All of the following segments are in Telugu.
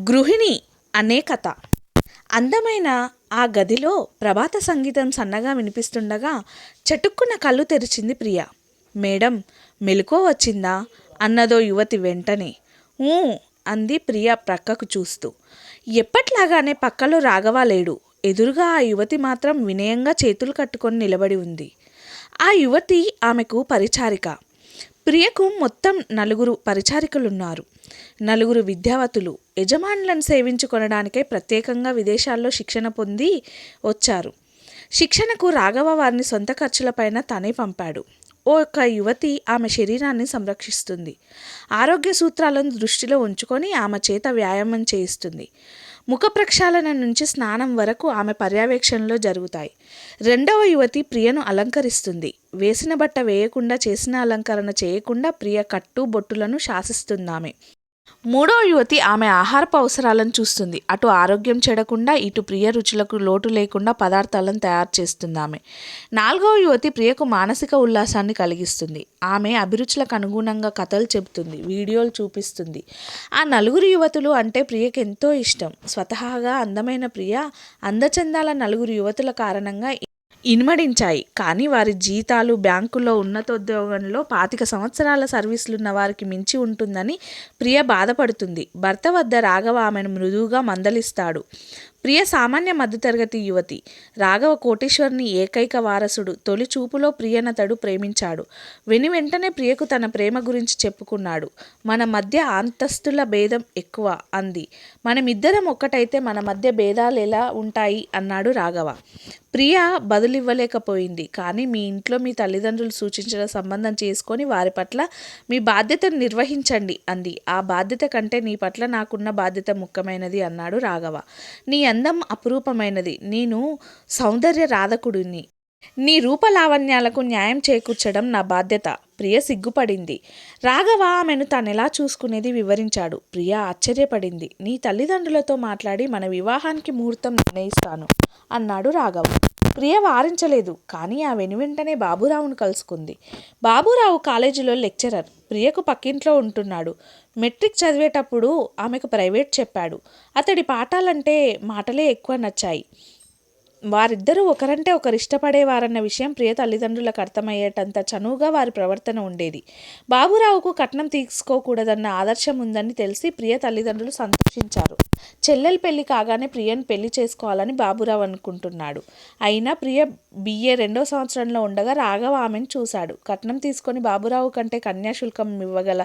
గృహిణి అనే కథ. అందమైన ఆ గదిలో ప్రభాత సంగీతం సన్నగా వినిపిస్తుండగా చటుక్కున కళ్ళు తెరిచింది ప్రియ. మేడం, మెలకువ వచ్చిందా అన్నదో యువతి వెంటనే. ఊ అంది ప్రియ ప్రక్కకు చూస్తూ. ఎప్పట్లాగానే పక్కలో రాఘవ లేడు. ఎదురుగా ఆ యువతి మాత్రం వినయంగా చేతులు కట్టుకొని నిలబడి ఉంది. ఆ యువతి ఆమెకు పరిచారిక. ప్రియకు మొత్తం 4 పరిచారికలున్నారు. 4 విద్యావతులు యజమానులను సేవించుకొనడానికై ప్రత్యేకంగా విదేశాల్లో శిక్షణ పొంది వచ్చారు. శిక్షణకు రాఘవ వారిని సొంత ఖర్చులపైన తనే పంపాడు. ఒక యువతి ఆమె శరీరాన్ని సంరక్షిస్తుంది. ఆరోగ్య సూత్రాలను దృష్టిలో ఉంచుకొని ఆమె చేత వ్యాయామం చేయిస్తుంది. ముఖ ప్రక్షాళన నుంచి స్నానం వరకు ఆమె పర్యవేక్షణలో జరుగుతాయి. 2వ యువతి ప్రియను అలంకరిస్తుంది. వేసిన బట్ట వేయకుండా, చేసిన అలంకరణ చేయకుండా ప్రియ కట్టు బొట్టులను శాసిస్తుందామె. 3వ యువతి ఆమె ఆహారపు అవసరాలను చూస్తుంది. అటు ఆరోగ్యం చెడకుండా, ఇటు ప్రియ రుచులకు లోటు లేకుండా పదార్థాలను తయారు చేస్తుందామె. 4వ యువతి ప్రియకు మానసిక ఉల్లాసాన్ని కలిగిస్తుంది. ఆమె అభిరుచులకు అనుగుణంగా కథలు చెబుతుంది, వీడియోలు చూపిస్తుంది. ఆ 4 యువతులు అంటే ప్రియకు ఎంతో ఇష్టం. స్వతహాగా అందమైన ప్రియ అందచందాల 4 యువతుల కారణంగా ఇనుమడించాయి. కానీ వారి జీతాలు బ్యాంకులో ఉన్నతోద్యోగంలో 25 సంవత్సరాల సర్వీసులున్న వారికి మించి ఉంటుందని ప్రియ బాధపడుతుంది. భర్త వద్ద రాఘవ ఆమెను మృదువుగా మందలిస్తాడు. ప్రియ సామాన్య మధ్యతరగతి యువతి. రాఘవ కోటీశ్వరుని ఏకైక వారసుడు. తొలి చూపులో ప్రియనతడు ప్రేమించాడు. వెంటనే ప్రియకు తన ప్రేమ గురించి చెప్పుకున్నాడు. మన మధ్య అంతస్తుల భేదం ఎక్కువ అంది. మనమిద్దరం ఒక్కటైతే మన మధ్య భేదాలు ఎలా ఉంటాయి అన్నాడు రాఘవ. ప్రియ బదులివ్వలేకపోయింది. కానీ మీ ఇంట్లో మీ తల్లిదండ్రులు సూచించిన సంబంధం చేసుకొని వారి పట్ల మీ బాధ్యతను నిర్వహించండి అంది. ఆ బాధ్యత కంటే నీ పట్ల నాకున్న బాధ్యత ముఖ్యమైనది అన్నాడు రాఘవ. నీ అందం అపురూపమైనది. నేను సౌందర్య రాధకుడిని. నీ రూపలావణ్యాలకు న్యాయం చేకూర్చడం నా బాధ్యత. ప్రియ సిగ్గుపడింది. రాఘవ ఆమెను తానెలా చూసుకునేది వివరించాడు. ప్రియ ఆశ్చర్యపడింది. నీ తల్లిదండ్రులతో మాట్లాడి మన వివాహానికి ముహూర్తం నిర్ణయిస్తాను అన్నాడు రాఘవ. ప్రియ వారించలేదు. కానీ ఆ వెనువెంటనే బాబురావును కలుసుకుంది. బాబురావు కాలేజీలో లెక్చరర్. ప్రియకు పక్కింట్లో ఉంటున్నాడు. మెట్రిక్ చదివేటప్పుడు ఆమెకు ప్రైవేట్ చెప్పాడు. అతడి పాఠాలంటే మాటలే ఎక్కువ నచ్చాయి. వారిద్దరూ ఒకరంటే ఒకరు ఇష్టపడేవారన్న విషయం ప్రియ తల్లిదండ్రులకు అర్థమయ్యేటంత చనువుగా వారి ప్రవర్తన ఉండేది. బాబురావుకు కట్నం తీసుకోకూడదన్న ఆదర్శం ఉందని తెలిసి ప్రియ తల్లిదండ్రులు సంతోషించారు. చెల్లెలు పెళ్లి కాగానే ప్రియను పెళ్లి చేసుకోవాలని బాబురావు అనుకుంటున్నాడు. అయినా ప్రియ BA 2వ సంవత్సరంలో ఉండగా రాఘవ ఆమెను చూశాడు. కట్నం తీసుకొని బాబురావు కంటే కన్యాశుల్కం ఇవ్వగల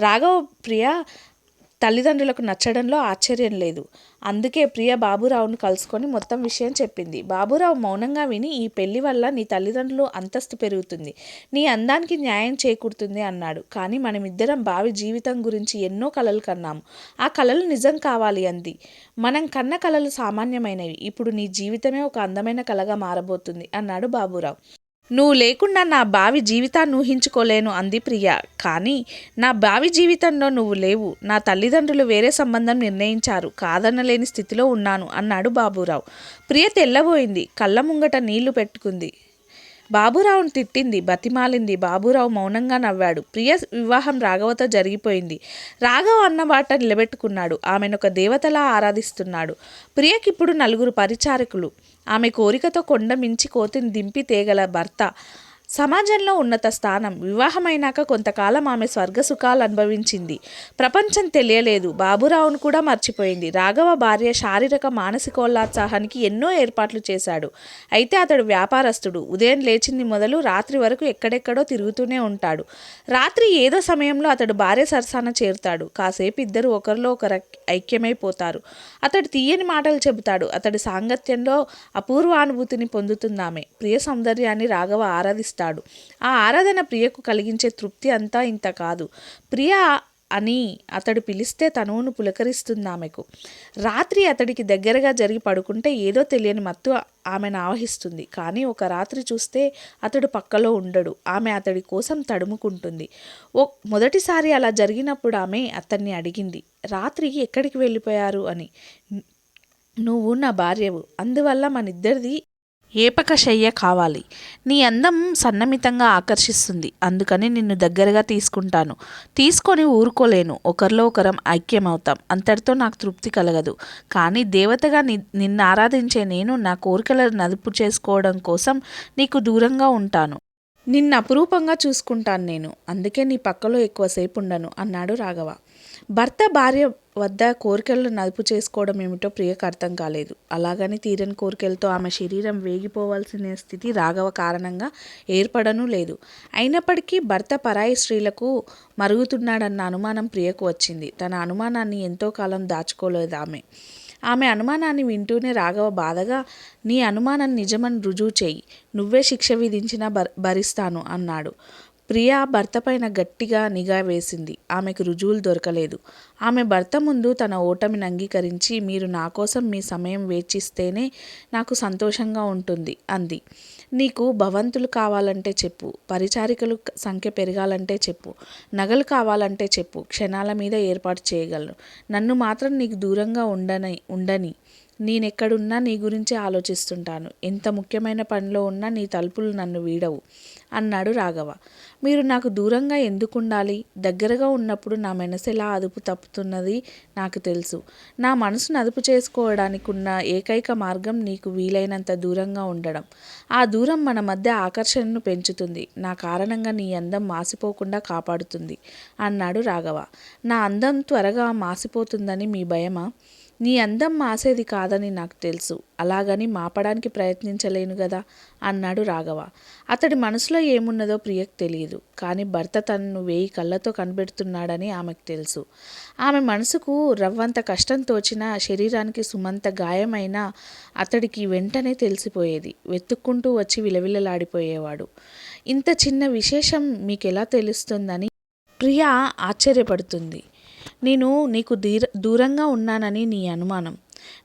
రాఘవ ప్రియ తల్లిదండ్రులకు నచ్చడంలో ఆశ్చర్యం లేదు. అందుకే ప్రియ బాబురావును కలుసుకొని మొత్తం విషయం చెప్పింది. బాబురావు మౌనంగా విని, ఈ పెళ్లి వల్ల నీ తల్లిదండ్రులు అంతస్తు పెరుగుతుంది, నీ అందానికి న్యాయం చేకూరుతుంది అన్నాడు. కానీ మనమిద్దరం భావి జీవితం గురించి ఎన్నో కలలు కన్నాము. ఆ కలలు నిజం కావాలి అంది. మనం కన్న కలలు సామాన్యమైనవి. ఇప్పుడు నీ జీవితమే ఒక అందమైన కలగా మారబోతుంది అన్నాడు బాబురావు. నువ్వు లేకుండా నా భావి జీవితాన్ని ఊహించుకోలేను అంది ప్రియ. కానీ నా భావి జీవితంలో నువ్వు లేవు. నా తల్లిదండ్రులు వేరే సంబంధం నిర్ణయించారు. కాదనలేని స్థితిలో ఉన్నాను అన్నాడు బాబురావు. ప్రియ తెల్లబోయింది. కళ్ళ ముంగట నీళ్లు పెట్టుకుంది. బాబురావును తిట్టింది, బతిమాలింది. బాబురావు మౌనంగా నవ్వాడు. ప్రియ వివాహం రాఘవతో జరిగిపోయింది. రాఘవ అన్న మాట నిలబెట్టుకున్నాడు. ఆమెనొక దేవతలా ఆరాధిస్తున్నాడు. ప్రియకిప్పుడు 4 పరిచారకులు. ఆమె కోరికతో కొండ మించి కోతిని దింపి తేగల భర్త. సమాజంలో ఉన్నత స్థానం. వివాహమైనాక కొంతకాలం ఆమె స్వర్గసుఖాలు అనుభవించింది. ప్రపంచం తెలియలేదు. బాబురావును కూడా మర్చిపోయింది. రాఘవ భార్య శారీరక మానసికోల్లాసానికి ఎన్నో ఏర్పాట్లు చేశాడు. అయితే అతడు వ్యాపారస్తుడు. ఉదయం లేచింది మొదలు రాత్రి వరకు ఎక్కడెక్కడో తిరుగుతూనే ఉంటాడు. రాత్రి ఏదో సమయంలో అతడు భార్య సరసాన చేరుతాడు. కాసేపు ఇద్దరు ఒకరిలో ఒకరు ఐక్యమైపోతారు. అతడు తీయని మాటలు చెబుతాడు. అతడి సాంగత్యంలో అపూర్వానుభూతిని పొందుతుందామె. ప్రియ సౌందర్యాన్ని రాఘవ ఆరాధిస్తాడు. ఆ ఆరాధన ప్రియకు కలిగించే తృప్తి అంతా ఇంత కాదు. ప్రియ అని అతడు పిలిస్తే తనువును పులకరిస్తుంది ఆమెకు. రాత్రి అతడికి దగ్గరగా జరిగి పడుకుంటే ఏదో తెలియని మత్తు ఆమెను ఆవహిస్తుంది. కానీ ఒక రాత్రి చూస్తే అతడు పక్కలో ఉండడు. ఆమె అతడి కోసం తడుముకుంటుంది. మొదటిసారి అలా జరిగినప్పుడు ఆమె అతన్ని అడిగింది, రాత్రి ఎక్కడికి వెళ్ళిపోయారు అని. నువ్వు నా భార్యవు, అందువల్ల మనిద్దరిది ఏపక శయ్య కావాలి. నీ అందం సన్నమితంగా ఆకర్షిస్తుంది. అందుకని నిన్ను దగ్గరగా తీసుకుంటాను. తీసుకొని ఊరుకోలేను. ఒకరిలో ఒకరం ఐక్యమవుతాం. అంతటితో నాకు తృప్తి కలగదు. కానీ దేవతగా నిన్ను ఆరాధించే నేను నా కోరికలను నదుపు చేసుకోవడం కోసం నీకు దూరంగా ఉంటాను. నిన్ను అపురూపంగా చూసుకుంటాను నేను. అందుకే నీ పక్కలో ఎక్కువసేపు ఉండను అన్నాడు రాఘవ. భర్త భార్య వద్ద కోరికలను నదుపు చేసుకోవడం ఏమిటో ప్రియకు అర్థం కాలేదు. అలాగని తీరని కోరికలతో ఆమె శరీరం వేగిపోవాల్సిన స్థితి రాఘవ కారణంగా ఏర్పడనూ లేదు. అయినప్పటికీ భర్త పరాయి స్త్రీలకు మరుగుతున్నాడన్న అనుమానం ప్రియకు వచ్చింది. తన అనుమానాన్ని ఎంతో కాలం దాచుకోలేదు ఆమె అనుమానాన్ని వింటూనే రాఘవ బాధగా, నీ అనుమానం నిజమని రుజువు చేయి. నువ్వే శిక్ష విధించినా భరిస్తాను అన్నాడు. ప్రియా భర్త పైన గట్టిగా నిఘా వేసింది. ఆమెకు రుజువులు దొరకలేదు. ఆమె భర్త ముందు తన ఓటమిని అంగీకరించి, మీరు నా కోసం మీ సమయం వేచిస్తేనే నాకు సంతోషంగా ఉంటుంది అంది. నీకు భవంతులు కావాలంటే చెప్పు, పరిచారికలు సంఖ్య పెరగాలంటే చెప్పు, నగలు కావాలంటే చెప్పు, క్షణాల మీద ఏర్పాటు చేయగలను. నన్ను మాత్రం నీకు దూరంగా ఉండని. నేనెక్కడున్నా నీ గురించి ఆలోచిస్తుంటాను. ఎంత ముఖ్యమైన పనిలో ఉన్నా నీ తలుపులు నన్ను వీడవు అన్నాడు రాఘవ. మీరు నాకు దూరంగా ఎందుకుండాలి? దగ్గరగా ఉన్నప్పుడు నా మనసెలా అదుపు తప్పుతున్నది నాకు తెలుసు. నా మనసును అదుపు చేసుకోవడానికి ఉన్న ఏకైక మార్గం నీకు వీలైనంత దూరంగా ఉండడం. ఆ దూరం మన మధ్య ఆకర్షణను పెంచుతుంది. నా కారణంగా నీ అందం మాసిపోకుండా కాపాడుతుంది అన్నాడు రాఘవ. నా అందం త్వరగా మాసిపోతుందని మీ భయమా? నీ అందం మాసేది కాదని నాకు తెలుసు. అలాగని మాపడానికి ప్రయత్నించలేను గదా అన్నాడు రాఘవ. అతడి మనసులో ఏమున్నదో ప్రియకు తెలియదు. కానీ భర్త తనను 1000 కళ్ళతో కనిపెడుతున్నాడని ఆమెకు తెలుసు. ఆమె మనసుకు రవ్వంత కష్టం తోచినా, శరీరానికి సుమంత గాయమైనా అతడికి వెంటనే తెలిసిపోయేది. వెతుక్కుంటూ వచ్చి విలవిలలాడిపోయేవాడు. ఇంత చిన్న విశేషం మీకెలా తెలుస్తుందని ప్రియ ఆశ్చర్యపడుతుంది. నేను నీకు దూరంగా ఉన్నానని నీ అనుమానం.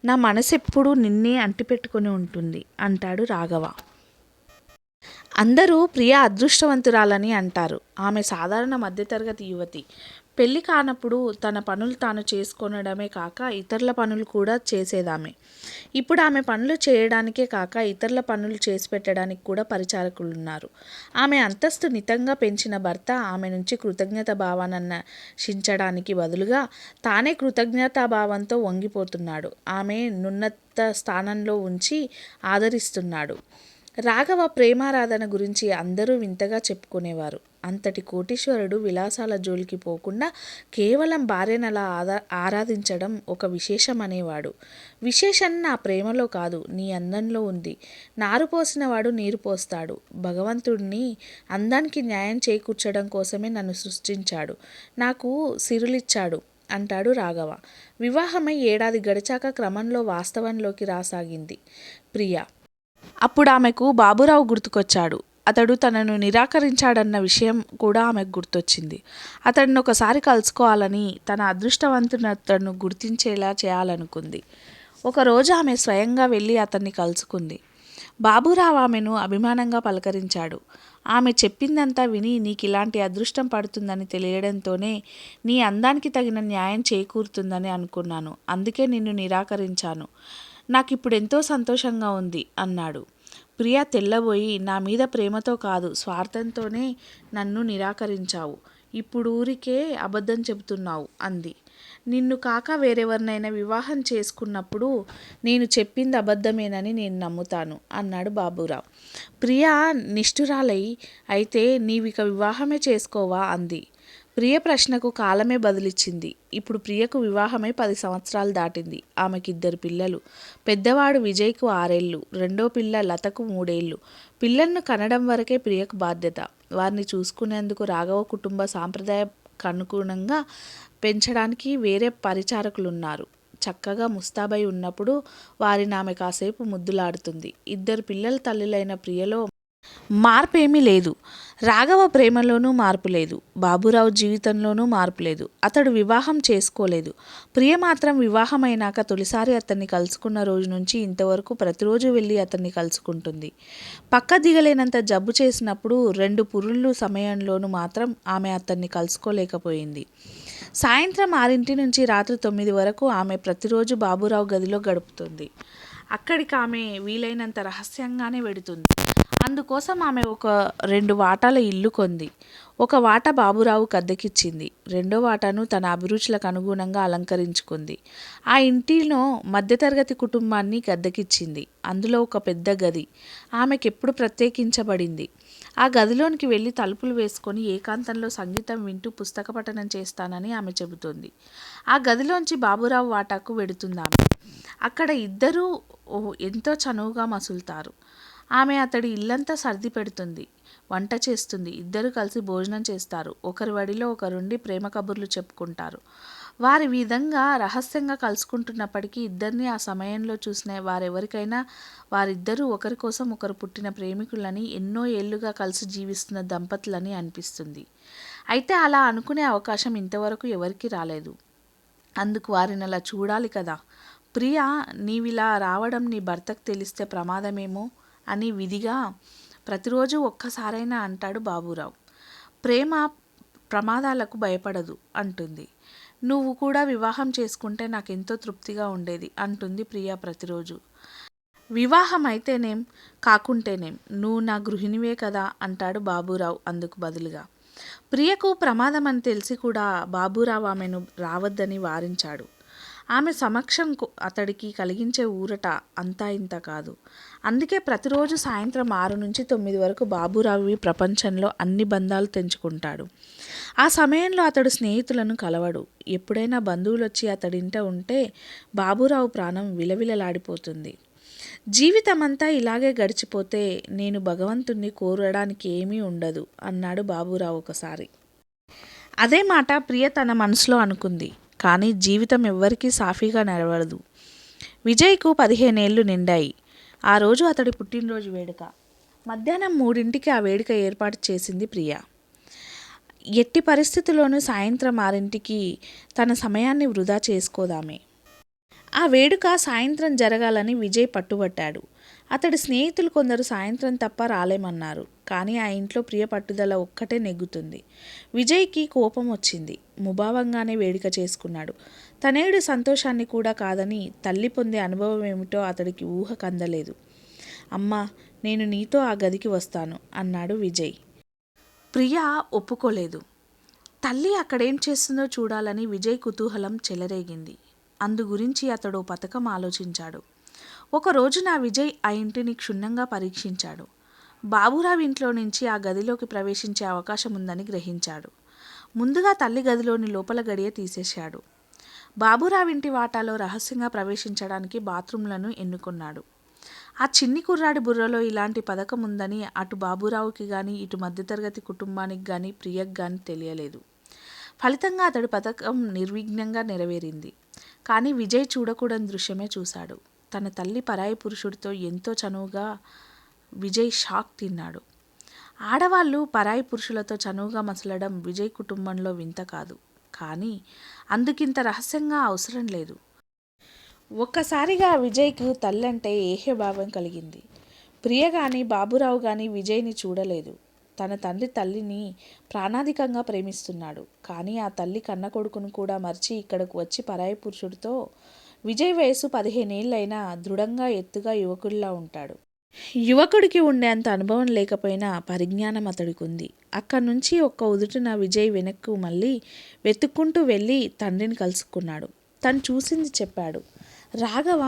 నా మనసెప్పుడూ నిన్నే అంటిపెట్టుకొని ఉంటుంది అంటాడు రాఘవ. అందరూ ప్రియ అదృష్టవంతురాలని అంటారు. ఆమె సాధారణ మధ్యతరగతి యువతి. పెళ్లి కానప్పుడు తన పనులు తాను చేసుకొనడమే కాక ఇతరుల పనులు కూడా చేసేదామె. ఇప్పుడు ఆమె పనులు చేయడానికే కాక ఇతరుల పనులు చేసి పెట్టడానికి కూడా పరిచారకులున్నారు. ఆమె అంతస్తు నితంగా పెంచిన భర్త ఆమె నుంచి కృతజ్ఞత భావాన్ని నశించడానికి బదులుగా తానే కృతజ్ఞతాభావంతో వంగిపోతున్నాడు. ఆమె నున్నత స్థానంలో ఉంచి ఆదరిస్తున్నాడు. రాఘవ ప్రేమారాధన గురించి అందరూ వింతగా చెప్పుకునేవారు. అంతటి కోటీశ్వరుడు విలాసాల జోలికి పోకుండా కేవలం భార్యనలా ఆరాధించడం ఒక విశేషం అనేవాడు. విశేషం నా ప్రేమలో కాదు, నీ అందంలో ఉంది. నారు పోసినవాడు నీరు పోస్తాడు. భగవంతుడిని అందానికి న్యాయం చేకూర్చడం కోసమే నన్ను సృష్టించాడు. నాకు సిరులిచ్చాడు అంటాడు రాఘవ. వివాహమై 1 ఏడాది గడిచాక క్రమంలో వాస్తవంలోకి రాసాగింది ప్రియ. అప్పుడు ఆమెకు బాబురావు గుర్తుకొచ్చాడు. అతడు తనను నిరాకరించాడన్న విషయం కూడా ఆమెకు గుర్తొచ్చింది. అతడిని ఒకసారి కలుసుకోవాలని, తన అదృష్టవంతునతను గుర్తించేలా చేయాలనుకుంది. ఒకరోజు ఆమె స్వయంగా వెళ్ళి అతన్ని కలుసుకుంది. బాబురావు ఆమెను అభిమానంగా పలకరించాడు. ఆమె చెప్పిందంతా విని, నీకిలాంటి అదృష్టం పడుతుందని తెలియడంతోనే నీ అందానికి తగిన న్యాయం చేకూరుతుందని అనుకున్నాను. అందుకే నిన్ను నిరాకరించాను. నాకిప్పుడెంతో సంతోషంగా ఉంది అన్నాడు. ప్రియ తెల్లబోయి, నా మీద ప్రేమతో కాదు, స్వార్థంతోనే నన్ను నిరాకరించావు. ఇప్పుడు ఊరికే అబద్ధం చెబుతున్నావు అంది. నిన్ను కాక వేరెవరినైనా వివాహం చేసుకున్నప్పుడు నేను చెప్పింది అబద్ధమేనని నేను నమ్ముతాను అన్నాడు బాబురావు. ప్రియ నిష్ఠురాలై, అయితే నీవిక వివాహమే చేసుకోవా అంది. ప్రియ ప్రశ్నకు కాలమే బదులిచ్చింది. ఇప్పుడు ప్రియకు వివాహమై 10 సంవత్సరాలు దాటింది. ఆమెకి 2 పిల్లలు. పెద్దవాడు విజయ్కు 6 ఏళ్ళు, రెండో పిల్ల లతకు 3 ఏళ్ళు. పిల్లలను కనడం వరకే ప్రియకు బాధ్యత. వారిని చూసుకునేందుకు రాఘవ కుటుంబ సాంప్రదాయానికి అనుగుణంగా పెంచడానికి వేరే పరిచారకులున్నారు. చక్కగా ముస్తాబై ఉన్నప్పుడు వారిని ఆమె కాసేపు ముద్దులాడుతుంది. 2 పిల్లల తల్లులైన ప్రియలో మార్పేమీ లేదు. రాఘవ ప్రేమలోనూ మార్పు లేదు. బాబురావు జీవితంలోనూ మార్పు లేదు. అతడు వివాహం చేసుకోలేదు. ప్రియ మాత్రం వివాహమైనాక తొలిసారి అతన్ని కలుసుకున్న రోజు నుంచి ఇంతవరకు ప్రతిరోజు వెళ్ళి అతన్ని కలుసుకుంటుంది. పక్క దిగలేనంత జబ్బు చేసినప్పుడు 2 పురుళ్ళు సమయంలోనూ మాత్రం ఆమె అతన్ని కలుసుకోలేకపోయింది. సాయంత్రం 6 నుంచి రాత్రి 9 వరకు ఆమె ప్రతిరోజు బాబురావు గదిలో గడుపుతుంది. అక్కడికి ఆమె వీలైనంత రహస్యంగానే వెడుతుంది. అందుకోసం ఆమె ఒక 2 వాటాల ఇల్లు కొంది. ఒక వాటా బాబురావుకు అద్దెకిచ్చింది. రెండో వాటాను తన అభిరుచులకు అనుగుణంగా అలంకరించుకుంది. ఆ ఇంటిలో మధ్యతరగతి కుటుంబాన్ని అద్దెకిచ్చింది. అందులో ఒక పెద్ద గది ఆమెకెప్పుడు ప్రత్యేకించబడింది. ఆ గదిలోనికి వెళ్ళి తలుపులు వేసుకొని ఏకాంతంలో సంగీతం వింటూ పుస్తక పఠనం చేస్తానని ఆమె చెబుతోంది. ఆ గదిలోంచి బాబురావు వాటాకు వెడుతుందామె. అక్కడ ఇద్దరూ ఎంతో చనువుగా మసులుతారు. ఆమె అతడి ఇల్లంతా సర్ది పెడుతుంది, వంట చేస్తుంది. ఇద్దరు కలిసి భోజనం చేస్తారు. ఒకరి వడిలో ఒకరుండి ప్రేమ కబుర్లు చెప్పుకుంటారు. వారి విధంగా రహస్యంగా కలుసుకుంటున్నప్పటికీ ఇద్దరిని ఆ సమయంలో చూసిన వారెవరికైనా వారిద్దరూ ఒకరి కోసం ఒకరు పుట్టిన ప్రేమికులని, ఎన్నో ఏళ్లుగా కలిసి జీవిస్తున్న దంపతులని అనిపిస్తుంది. అయితే అలా అనుకునే అవకాశం ఇంతవరకు ఎవరికీ రాలేదు. అందుకు వారిని అలా చూడాలి కదా. ప్రియా, నీవిలా రావడం నీ భర్తకు తెలిస్తే ప్రమాదమేమో అని విధిగా ప్రతిరోజు ఒక్కసారైనా అంటాడు బాబురావు. ప్రేమ ప్రమాదాలకు భయపడదు అంటుంది. నువ్వు కూడా వివాహం చేసుకుంటే నాకెంతో తృప్తిగా ఉండేది అంటుంది ప్రియా ప్రతిరోజు. వివాహం అయితేనేం, కాకుంటేనేం, నువ్వు నా గృహిణివే కదా అంటాడు బాబురావు అందుకు బదులుగా. ప్రియకు ప్రమాదం అని తెలిసి కూడా బాబురావు ఆమెను రావద్దని వారించాడు. ఆమె సమక్షం అతడికి కలిగించే ఊరట అంతా ఇంత కాదు. అందుకే ప్రతిరోజు సాయంత్రం 6 నుంచి 9 వరకు బాబురావు ప్రపంచంలో అన్ని బంధాలు తెంచుకుంటాడు. ఆ సమయంలో అతడు స్నేహితులను కలవడు. ఎప్పుడైనా బంధువులు వచ్చి అతడింట ఉంటే బాబురావు ప్రాణం విలవిలలాడిపోతుంది. జీవితమంతా ఇలాగే గడిచిపోతే నేను భగవంతుణ్ణి కోరడానికి ఏమీ ఉండదు అన్నాడు బాబురావు ఒకసారి. అదే మాట ప్రియ తన మనసులో అనుకుంది. కానీ జీవితం ఎవ్వరికీ సాఫీగా నడవదు. విజయ్కు 15 ఏళ్ళు నిండాయి. ఆ రోజు అతడి పుట్టినరోజు వేడుక. మధ్యాహ్నం 3ంటికి ఆ వేడుక ఏర్పాటు చేసింది ప్రియ. ఎట్టి పరిస్థితుల్లోనూ సాయంత్రం 6ంటికి తన సమయాన్ని వృధా చేసుకోదామే. ఆ వేడుక సాయంత్రం జరగాలని విజయ్ పట్టుబట్టాడు. అతడి స్నేహితులు కొందరు సాయంత్రం తప్ప రాలేమన్నారు. కానీ ఆ ఇంట్లో ప్రియ పట్టుదల ఒక్కటే నెగ్గుతుంది. విజయ్కి కోపం వచ్చింది. ముభావంగానే వేడుక చేసుకున్నాడు. తనేడు సంతోషాన్ని కూడా కాదని తల్లి పొందే అనుభవం ఏమిటో అతడికి ఊహ కందలేదు. అమ్మా, నేను నీతో ఆ గదికి వస్తాను అన్నాడు విజయ్. ప్రియ ఒప్పుకోలేదు. తల్లి అక్కడేం చేస్తుందో చూడాలని విజయ్ కుతూహలం చెలరేగింది. అందు గురించి అతడు పథకం ఆలోచించాడు. ఒక రోజున విజయ్ ఆ ఇంటిని క్షుణ్ణంగా పరీక్షించాడు. బాబురావు ఇంట్లో నుంచి ఆ గదిలోకి ప్రవేశించే అవకాశం ఉందని గ్రహించాడు. ముందుగా తల్లి గదిలోని లోపల గడియ తీసేశాడు. బాబురావు ఇంటి వాటాలో రహస్యంగా ప్రవేశించడానికి బాత్రూంలను ఎన్నుకున్నాడు. ఆ చిన్ని కుర్రాడి బుర్రలో ఇలాంటి పథకం ఉందని అటు బాబురావుకి కానీ ఇటు మధ్యతరగతి కుటుంబానికి కానీ ప్రియకు కానీ తెలియలేదు. ఫలితంగా అతడి పథకం నిర్విఘ్నంగా నెరవేరింది. కానీ విజయ్ చూడకూడని దృశ్యమే చూశాడు. తన తల్లి పరాయి పురుషుడితో ఎంతో చనువుగా విజయ్ షాక్ తిన్నాడు. ఆడవాళ్ళు పరాయి పురుషులతో చనువుగా మసలడం విజయ్ కుటుంబంలో వింత కాదు. కానీ అందుకింత రహస్యంగా అవసరం లేదు. ఒక్కసారిగా విజయ్కు తల్లంటే ఏహ్యభావం కలిగింది. ప్రియ కానీ బాబురావు కానీ విజయ్ని చూడలేదు. తన తండ్రి తల్లిని ప్రాణాధికంగా ప్రేమిస్తున్నాడు. కానీ ఆ తల్లి కన్న కొడుకును కూడా మర్చి ఇక్కడకు వచ్చి పరాయి పురుషుడితో. విజయ్ వయసు 15 ఏళ్ళైనా దృఢంగా ఎత్తుగా యువకుడిలా ఉంటాడు. యువకుడికి ఉండేంత అనుభవం లేకపోయినా పరిజ్ఞానం అతడికి ఉంది. అక్కడి నుంచి ఒక్క ఉదుటున విజయ్ వెనక్కు మళ్ళీ వెతుక్కుంటూ వెళ్ళి తండ్రిని కలుసుకున్నాడు. తను చూసింది చెప్పాడు. రాఘవ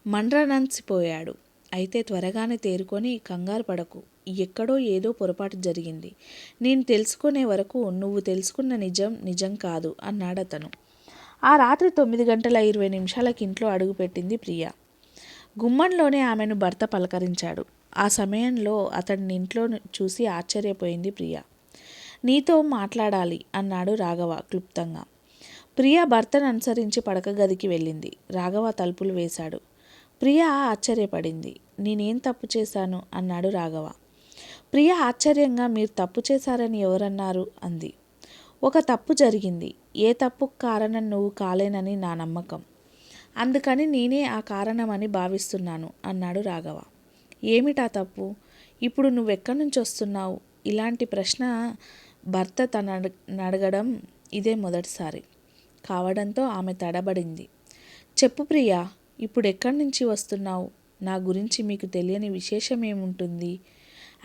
మండ్రనంచిపోయాడు. అయితే త్వరగానే తేరుకొని కంగారు పడకు. ఎక్కడో ఏదో పొరపాటు జరిగింది. నేను తెలుసుకునే వరకు నువ్వు తెలుసుకున్న నిజం నిజం కాదు అన్నాడతను. ఆ రాత్రి 9:20 ఇంట్లో అడుగుపెట్టింది ప్రియ. గుమ్మంలోనే ఆమెను భర్త పలకరించాడు. ఆ సమయంలో అతడిని ఇంట్లో చూసి ఆశ్చర్యపోయింది ప్రియ. నీతో మాట్లాడాలి అన్నాడు రాఘవ క్లుప్తంగా. ప్రియ భర్తను అనుసరించి పడక గదికి వెళ్ళింది. రాఘవ తలుపులు వేశాడు. ప్రియ ఆశ్చర్యపడింది. నేనేం తప్పు చేశాను అన్నాడు రాఘవ. ప్రియ ఆశ్చర్యంగా మీరు తప్పు చేశారని ఎవరన్నారు అంది. ఒక తప్పు జరిగింది. ఏ తప్పుకు కారణం నువ్వు కాలేనని నా నమ్మకం. అందుకని నేనే ఆ కారణమని భావిస్తున్నాను అన్నాడు రాఘవ. ఏమిటా తప్పు? ఇప్పుడు నువ్వెక్కడి నుంచి వస్తున్నావు? ఇలాంటి ప్రశ్న భర్త అడగడం ఇదే మొదటిసారి కావడంతో ఆమె తడబడింది. చెప్పు ప్రియా, ఇప్పుడు ఎక్కడి నుంచి వస్తున్నావు? నా గురించి మీకు తెలియని విశేషం ఏముంటుంది?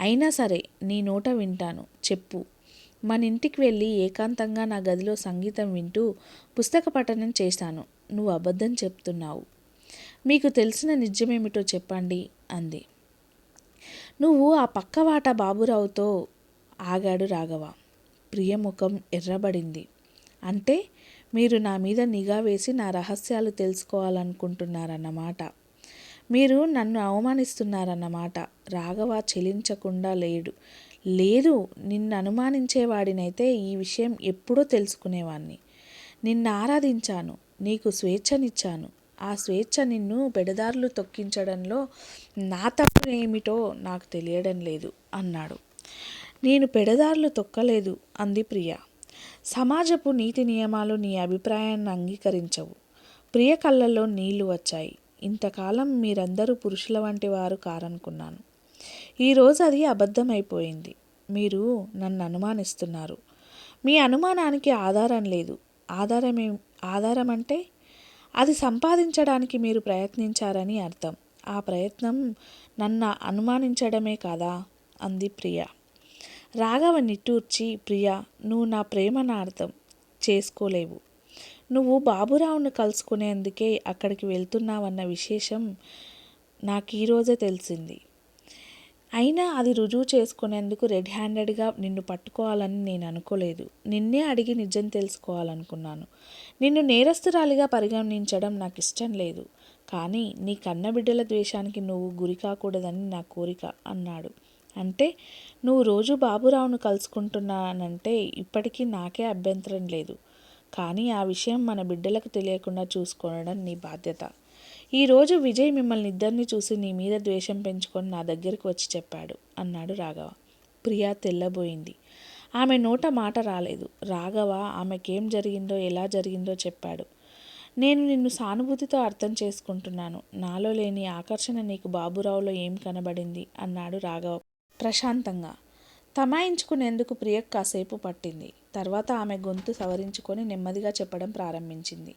అయినా సరే నీ నోట వింటాను, చెప్పు. మన ఇంటికి వెళ్ళి ఏకాంతంగా నా గదిలో సంగీతం వింటూ పుస్తక పఠనం చేశాను. నువ్వు అబద్ధం చెప్తున్నావు. మీకు తెలిసిన నిజమేమిటో చెప్పండి అంది. నువ్వు ఆ పక్కవాట బాబురావుతో ఆగాడు రాఘవ. ప్రియ ముఖం ఎర్రబడింది. అంటే మీరు నా మీద నిఘా వేసి నా రహస్యాలు తెలుసుకోవాలనుకుంటున్నారన్నమాట. మీరు నన్ను అవమానిస్తున్నారన్నమాట. రాఘవ చెలించకుండా లేడు. లేదు, నిన్ను అనుమానించేవాడినైతే ఈ విషయం ఎప్పుడో తెలుసుకునేవాణ్ణి. నిన్ను ఆరాధించాను, నీకు స్వేచ్ఛనిచ్చాను. ఆ స్వేచ్ఛ నిన్ను పెడదారులు తొక్కించడంలో నా తప్పు ఏమిటో నాకు తెలియడం లేదు అన్నాడు. నేను పెడదారులు తొక్కలేదు అంది ప్రియ. సమాజపు నీతి నియమాలు నీ అభిప్రాయాన్ని అంగీకరించవు. ప్రియ కళ్ళల్లో నీళ్లు వచ్చాయి. ఇంతకాలం మీరందరూ పురుషుల వంటి వారు కారనుకున్నాను. ఈరోజు అది అబద్ధమైపోయింది. మీరు నన్ను అనుమానిస్తున్నారు. మీ అనుమానానికి ఆధారం లేదు. ఆధారం అంటే అది సంపాదించడానికి మీరు ప్రయత్నించారని అర్థం. ఆ ప్రయత్నం నన్ను అనుమానించడమే కాదా అంది ప్రియ. రాఘవ నిట్టూర్చి, ప్రియా, నువ్వు నా ప్రేమను అర్థం చేసుకోలేవు. నువ్వు బాబురావును కలుసుకునేందుకే అక్కడికి వెళ్తున్నావన్న విశేషం నాకు ఈరోజే తెలిసింది. అయినా అది రుజువు చేసుకునేందుకు రెడ్ హ్యాండెడ్గా నిన్ను పట్టుకోవాలని నేను అనుకోలేదు. నిన్నే అడిగి నిజం తెలుసుకోవాలనుకున్నాను. నిన్ను నేరస్తురాలిగా పరిగణించడం నాకు ఇష్టం లేదు. కానీ నీ కన్నబిడ్డల ద్వేషానికి నువ్వు గురి కాకూడదని నా కోరిక అన్నాడు. అంటే నువ్వు రోజు బాబురావును కలుసుకుంటున్నానంటే ఇప్పటికీ నాకే అభ్యంతరం లేదు. కానీ ఆ విషయం మన బిడ్డలకు తెలియకుండా చూసుకోవడం నీ బాధ్యత. ఈరోజు విజయ్ మిమ్మల్ని ఇద్దరిని చూసి నీ మీద ద్వేషం పెంచుకొని నా దగ్గరికి వచ్చి చెప్పాడు అన్నాడు రాఘవ. ప్రియా తెల్లబోయింది. ఆమె నోట మాట రాలేదు. రాఘవ ఆమెకేం జరిగిందో ఎలా జరిగిందో చెప్పాడు. నేను నిన్ను సానుభూతితో అర్థం చేసుకుంటున్నాను. నాలో లేని ఆకర్షణ నీకు బాబురావులో ఏం కనబడింది అన్నాడు రాఘవ ప్రశాంతంగా. తమాయించుకునేందుకు ప్రియకు కాసేపు పట్టింది. తర్వాత ఆమె గొంతు సవరించుకొని నెమ్మదిగా చెప్పడం ప్రారంభించింది.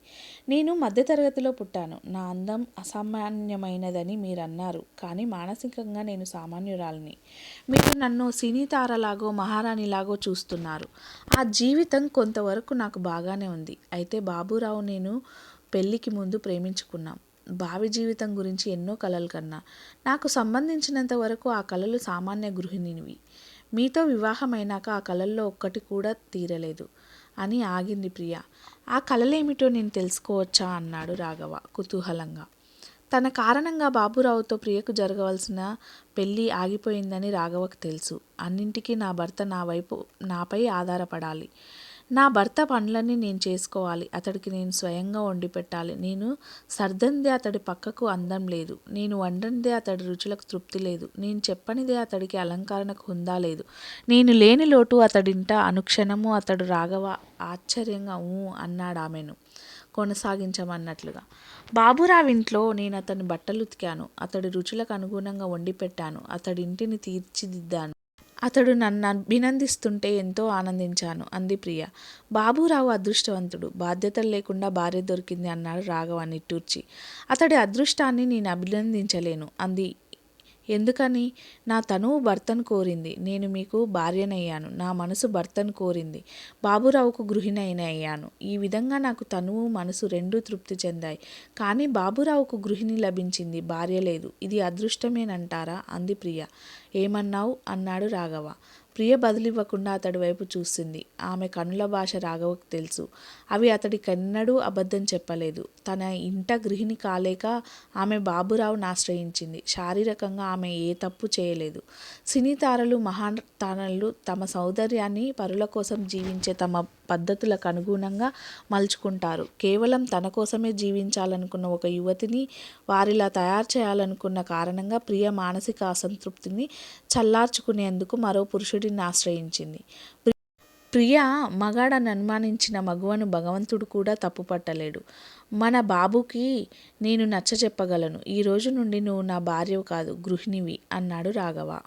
నేను మధ్యతరగతిలో పుట్టాను. నా అందం అసామాన్యమైనదని మీరన్నారు. కానీ మానసికంగా నేను సామాన్యురాలిని. మీరు నన్ను సినీ తారలాగో మహారాణిలాగో చూస్తున్నారు. ఆ జీవితం కొంతవరకు నాకు బాగానే ఉంది. అయితే బాబురావు నేను పెళ్ళికి ముందు ప్రేమించుకున్నాం. భావి జీవితం గురించి ఎన్నో కలలు కన్నా. నాకు సంబంధించినంత వరకు ఆ కలలు సామాన్య గృహిణివి. మీతో వివాహమైనాక ఆ కలల్లో ఒక్కటి కూడా తీరలేదు అని ఆగింది ప్రియ. ఆ కలలేమిటో నేను తెలుసుకోవచ్చా అన్నాడు రాఘవ కుతూహలంగా. తన కారణంగా బాబురావుతో ప్రియకు జరగవలసిన పెళ్ళి ఆగిపోయిందని రాఘవకు తెలుసు. అన్నింటికీ నా భర్త నాపై ఆధారపడాలి. నా భర్త పనులన్నీ నేను చేసుకోవాలి. అతడికి నేను స్వయంగా వండి పెట్టాలి. నేను సర్దందే అతడి పక్కకు అందం లేదు. నేను వండందే అతడి రుచులకు తృప్తి లేదు. నేను చెప్పనిదే అతడికి అలంకరణకు హుందా లేదు. నేను లేని లోటు అతడింట అనుక్షణము. అతడు రాఘవ ఆశ్చర్యంగా అన్నాడు ఆమెను కొనసాగించమన్నట్లుగా. బాబురావు ఇంట్లో నేను అతని బట్టలు ఉతికాను. అతడి రుచులకు అనుగుణంగా వండి పెట్టాను. అతడి ఇంటిని తీర్చిదిద్దాను. అతడు నన్ను అభినందిస్తుంటే ఎంతో ఆనందించాను అంది ప్రియ. బాబురావు అదృష్టవంతుడు. బాధ్యతలు లేకుండా భార్య దొరికింది అన్నాడు రాఘవ నిట్టూర్చి. అతడి అదృష్టాన్ని నేను అభినందించలేను అంది. ఎందుకని? నా తనువు భర్తను కోరింది. నేను మీకు భార్యనయ్యాను. నా మనసు భర్తను కోరింది. బాబురావుకు గృహిణి అయ్యాను. ఈ విధంగా నాకు తనువు మనసు రెండూ తృప్తి చెందాయి. కానీ బాబురావుకు గృహిణి లభించింది, భార్య లేదు. ఇది అదృష్టమేనంటారా అంది ప్రియ. ఏమన్నావు అన్నాడు రాఘవ. ప్రియ బదులివ్వకుండా అతడి వైపు చూసింది. ఆమె కనుల భాష రాఘవకు తెలుసు. అవి అతడికెన్నడూ అబద్ధం చెప్పలేదు. తన ఇంట గృహిణి కాలేక ఆమె బాబురావును ఆశ్రయించింది. శారీరకంగా ఆమె ఏ తప్పు చేయలేదు. సినీ తారలు మహాతారలు తమ సౌందర్యాన్ని పరుల కోసం జీవించే తమ పద్ధతులకు అనుగుణంగా మలుచుకుంటారు. కేవలం తన కోసమే జీవించాలనుకున్న ఒక యువతిని వారిలా తయారు చేయాలనుకున్న కారణంగా ప్రియ మానసిక అసంతృప్తిని చల్లార్చుకునేందుకు మరో పురుషుడిని ఆశ్రయించింది. ప్రియ మగాడని అనుమానించిన మగువను భగవంతుడు కూడా తప్పుపట్టలేడు. మన బాబుకి నేను నచ్చ చెప్పగలను. ఈ రోజు నుండి నువ్వు నా భార్యవు కాదు, గృహిణివి అన్నాడు రాఘవ.